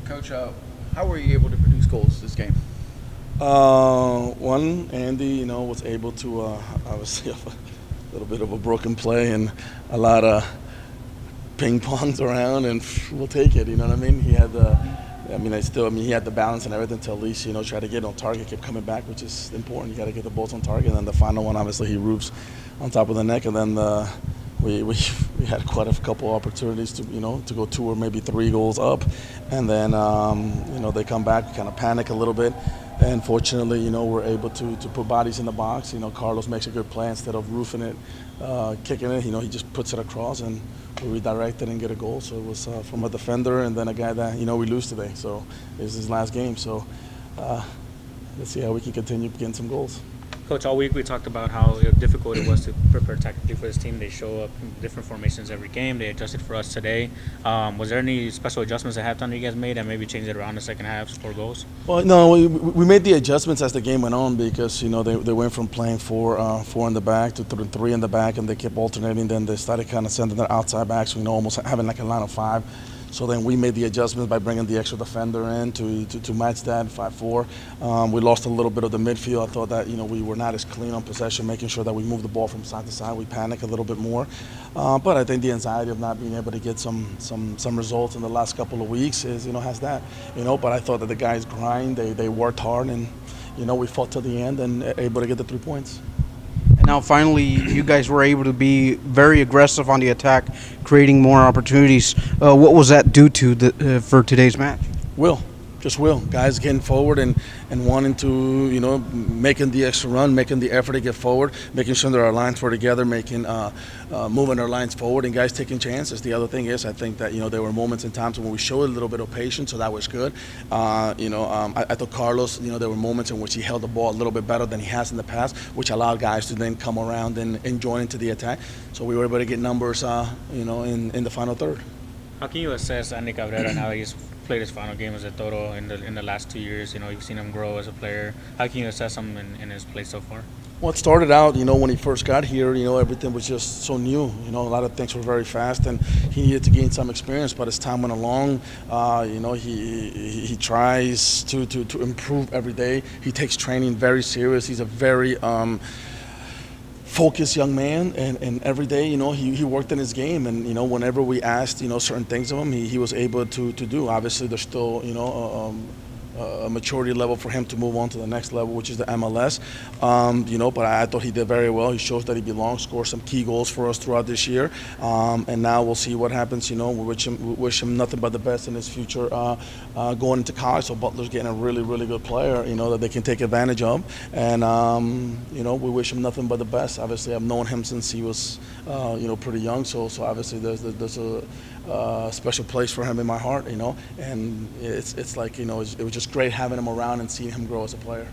Coach, how were you able to produce goals this game? One, Andy, was able to obviously have a little bit of a broken play and a lot of ping pongs around, and we'll take it. You know what I mean? He had he had the balance and everything to at least, try to get on target, kept coming back, which is important. You got to get the balls on target. And then the final one, obviously, he roofs on top of the neck, and then we had quite a couple opportunities to go 2 or maybe 3 goals up, and then they come back, kind of panic a little bit. And fortunately, we're able to put bodies in the box. Carlos makes a good play instead of roofing it, kicking it. He just puts it across, and we redirect it and get a goal. So it was from a defender and then a guy that, we lose today. So this is his last game. So let's see how we can continue getting some goals. Coach, all week we talked about how difficult it was to prepare tactically for this team. They show up in different formations every game. They adjusted for us today. Was there any special adjustments at halftime that you guys made and maybe changed it around the second half, score goals? Well, no, we made the adjustments as the game went on because, they went from playing 4 in the back to 3 in the back, and they kept alternating. Then they started kind of sending their outside backs, almost having like a line of 5. So then we made the adjustments by bringing the extra defender in to match that 5-4. We lost a little bit of the midfield. I thought that we were not as clean on possession, making sure that we moved the ball from side to side. We panicked a little bit more, but I think the anxiety of not being able to get some results in the last couple of weeks is has that. But I thought that the guys grind. They worked hard, and we fought till the end and able to get the 3 points. And now finally, you guys were able to be very aggressive on the attack, creating more opportunities. What was that due to for today's match? Will. Guys getting forward and wanting to, making the extra run, making the effort to get forward, making sure that our lines were together, moving our lines forward, and guys taking chances. The other thing is, I think that, there were moments and times when we showed a little bit of patience, so that was good. I thought Carlos, there were moments in which he held the ball a little bit better than he has in the past, which allowed guys to then come around and join into the attack. So we were able to get numbers, in the final third. How can you assess Andy Cabrera now that he's played his final game as a Toro in the last 2 years? You've seen him grow as a player. How can you assess him in his play so far? Well, it started out, when he first got here, everything was just so new. A lot of things were very fast, and he needed to gain some experience. But as time went along, he tries to improve every day. He takes training very serious. He's a very focused young man, and every day, he worked in his game, and whenever we asked, certain things of him, he was able to do. Obviously, there's still, a maturity level for him to move on to the next level, which is the MLS. But I thought he did very well. He shows that he belongs, scored some key goals for us throughout this year. And now we'll see what happens. We wish him nothing but the best in his future going into college. So Butler's getting a really, really good player, that they can take advantage of. And, we wish him nothing but the best. Obviously, I've known him since he was, pretty young. So obviously there's a special place for him in my heart, and it's like, it was just great having him around and seeing him grow as a player.